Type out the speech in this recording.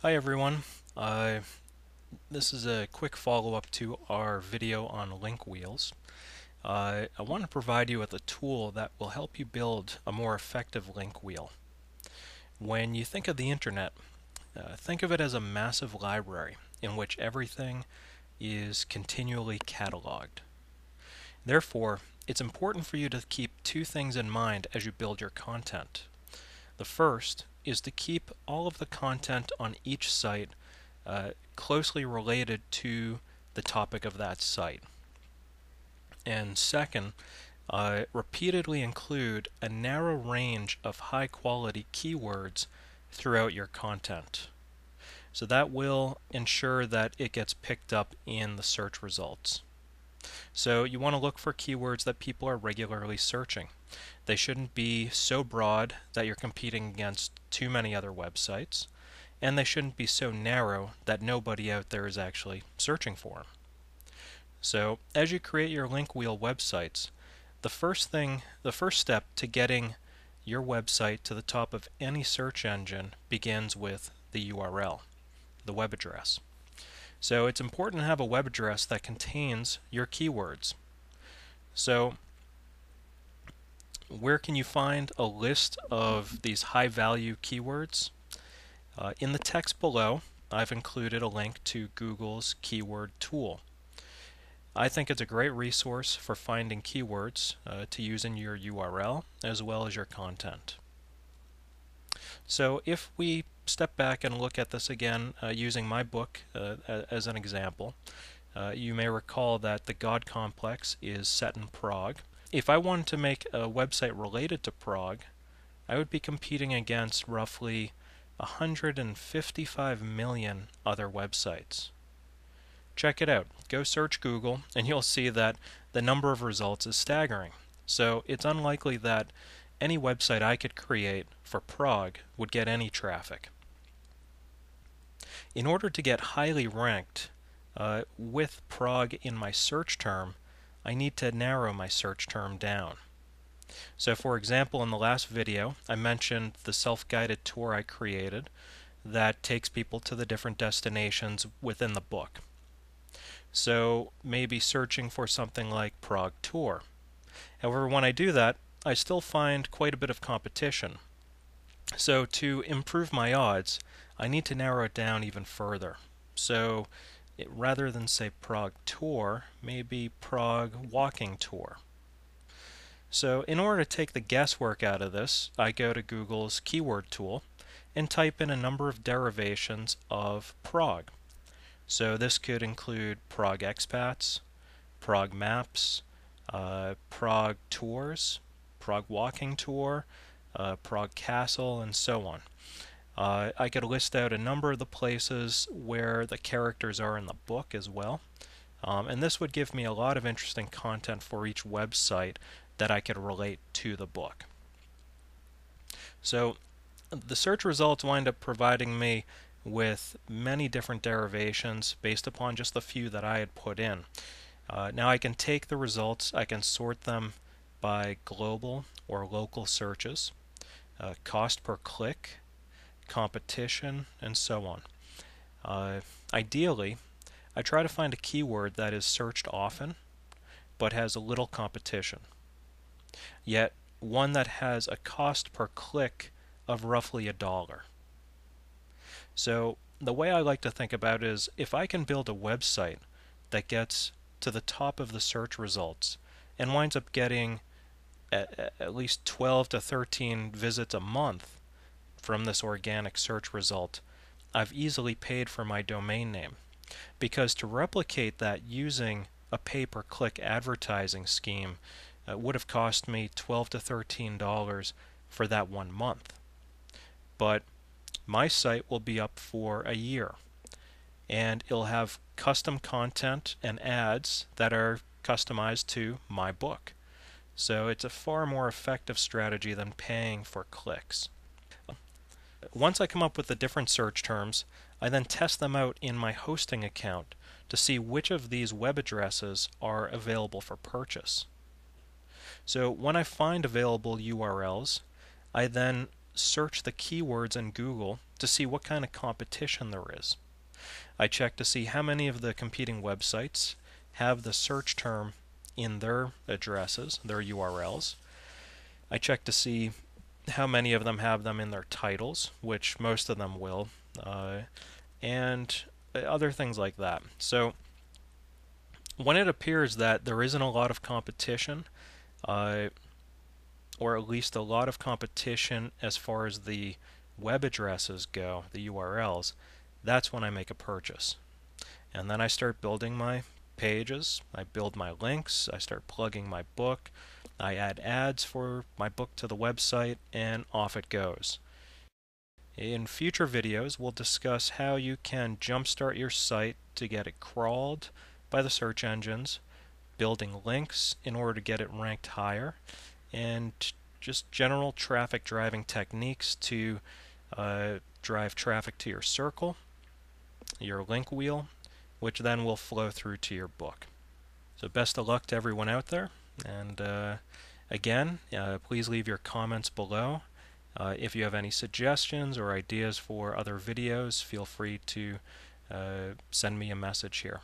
Hi everyone. Uh, this is a quick follow-up to our video on link wheels. I want to provide you with a tool that will help you build a more effective link wheel. When you think of the internet, think of it as a massive library in which everything is continually cataloged. Therefore, it's important for you to keep two things in mind as you build your content. The first is to keep all of the content on each site closely related to the topic of that site. And second, repeatedly include a narrow range of high quality keywords throughout your content. So that will ensure that it gets picked up in the search results. So you want to look for keywords that people are regularly searching. They shouldn't be so broad that you're competing against too many other websites, and they shouldn't be so narrow that nobody out there is actually searching for them. So as you create your link wheel websites, the first step to getting your website to the top of any search engine begins with the URL, the web address. So it's important to have a web address that contains your keywords. So where can you find a list of these high value keywords? In the text below, I've included a link to Google's keyword tool. I think it's a great resource for finding keywords to use in your URL as well as your content. So if we step back and look at this again using my book as an example, you may recall that the God Complex is set in Prague. If I wanted to make a website related to Prague, I would be competing against roughly 155 million other websites. Check it out. Go search Google and you'll see that the number of results is staggering. So it's unlikely that any website I could create for Prague would get any traffic. In order to get highly ranked with Prague in my search term, I need to narrow my search term down. So for example, in the last video, I mentioned the self-guided tour I created that takes people to the different destinations within the book. So maybe searching for something like Prague Tour. However, when I do that, I still find quite a bit of competition. So to improve my odds, I need to narrow it down even further. So rather than say Prague Tour, maybe Prague Walking Tour. So in order to take the guesswork out of this, I go to Google's keyword tool and type in a number of derivations of Prague. So this could include Prague expats, Prague maps, Prague tours, Prague walking tour, Prague castle, and so on. I could list out a number of the places where the characters are in the book as well. And this would give me a lot of interesting content for each website that I could relate to the book. So the search results wind up providing me with many different derivations based upon just the few that I had put in. Now I can take the results, I can sort them by global or local searches, cost per click, competition, and so on. Ideally, I try to find a keyword that is searched often but has a little competition, yet one that has a cost per click of roughly $1. So the way I like to think about it is if I can build a website that gets to the top of the search results and winds up getting at least 12 to 13 visits a month from this organic search result, I've easily paid for my domain name. Because to replicate that using a pay-per-click advertising scheme would have cost me $12 to $13 for that 1 month. But my site will be up for a year, and it'll have custom content and ads that are customized to my book. So it's a far more effective strategy than paying for clicks. Once I come up with the different search terms, I then test them out in my hosting account to see which of these web addresses are available for purchase. So when I find available URLs, I then search the keywords in Google to see what kind of competition there is. I check to see how many of the competing websites have the search term in their addresses, their URLs. I check to see how many of them have them in their titles, which most of them will, and other things like that. So when it appears that there isn't a lot of competition, or at least a lot of competition as far as the web addresses go, the URLs, that's when I make a purchase. And then I start building my pages, I build my links, I start plugging my book, I add ads for my book to the website, and off it goes. In future videos, we'll discuss how you can jumpstart your site to get it crawled by the search engines, building links in order to get it ranked higher, and just general traffic driving techniques to drive traffic to your circle, your link wheel, which then will flow through to your book. So best of luck to everyone out there, and again, please leave your comments below. If you have any suggestions or ideas for other videos, feel free to send me a message here.